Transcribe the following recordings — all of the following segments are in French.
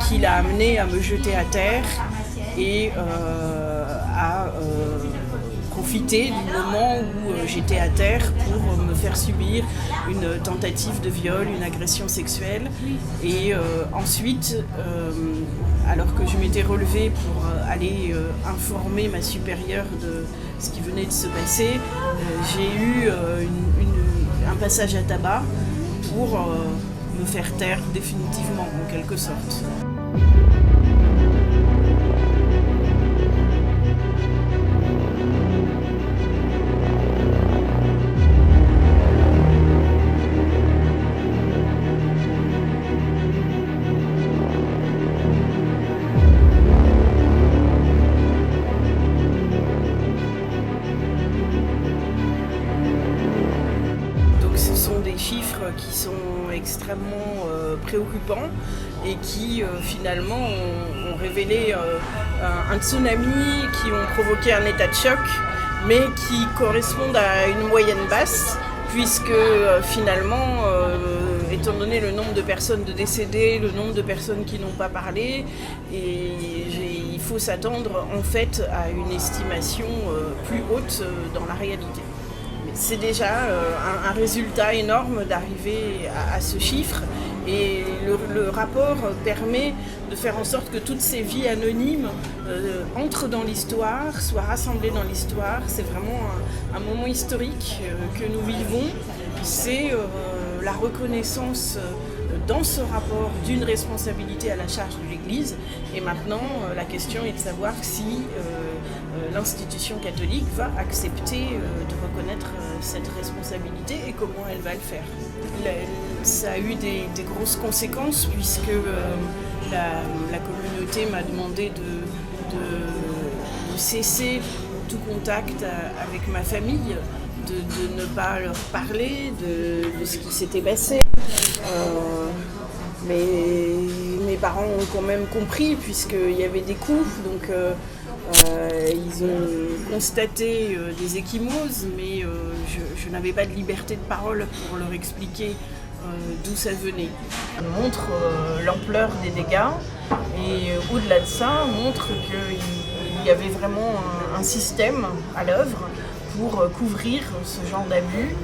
qui l'a amené à me jeter à terre et à profiter du moment où j'étais à terre pour me faire subir une tentative de viol, une agression sexuelle. Et ensuite, alors que je m'étais relevée pour aller informer ma supérieure de ce qui venait de se passer, j'ai eu un passage à tabac pour me faire taire définitivement, en quelque sorte. Des chiffres qui sont extrêmement préoccupants et qui finalement ont révélé un tsunami, qui ont provoqué un état de choc, mais qui correspondent à une moyenne basse, puisque finalement, étant donné le nombre de personnes décédées, le nombre de personnes qui n'ont pas parlé, il faut s'attendre en fait à une estimation plus haute dans la réalité. C'est déjà un résultat énorme d'arriver à ce chiffre et le rapport permet de faire en sorte que toutes ces vies anonymes entrent dans l'histoire, soient rassemblées dans l'histoire. C'est vraiment un moment historique que nous vivons. C'est la reconnaissance dans ce rapport d'une responsabilité à la charge de l'Église. Et maintenant, la question est de savoir si l'institution catholique va accepter de reconnaître cette responsabilité et comment elle va le faire. Ça a eu des grosses conséquences puisque la communauté m'a demandé de cesser tout contact avec ma famille, de ne pas leur parler de ce qui s'était passé. Mais mes parents ont quand même compris puisqu'il y avait des coups, donc ils ont constaté des ecchymoses, mais je n'avais pas de liberté de parole pour leur expliquer d'où ça venait. On montre l'ampleur des dégâts et au-delà de ça, on montre qu'il y avait vraiment un système à l'œuvre pour couvrir ce genre d'abus,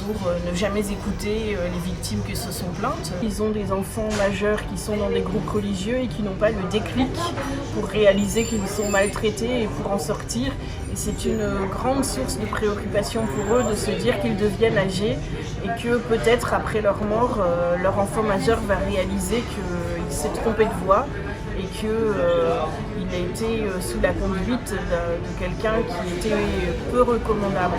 pour ne jamais écouter les victimes qui se sont plaintes. Ils ont des enfants majeurs qui sont dans des groupes religieux et qui n'ont pas le déclic pour réaliser qu'ils sont maltraités et pour en sortir. Et c'est une grande source de préoccupation pour eux de se dire qu'ils deviennent âgés et que peut-être après leur mort, leur enfant majeur va réaliser qu'il s'est trompé de voie et qu'il a été sous la conduite de quelqu'un qui était peu recommandable.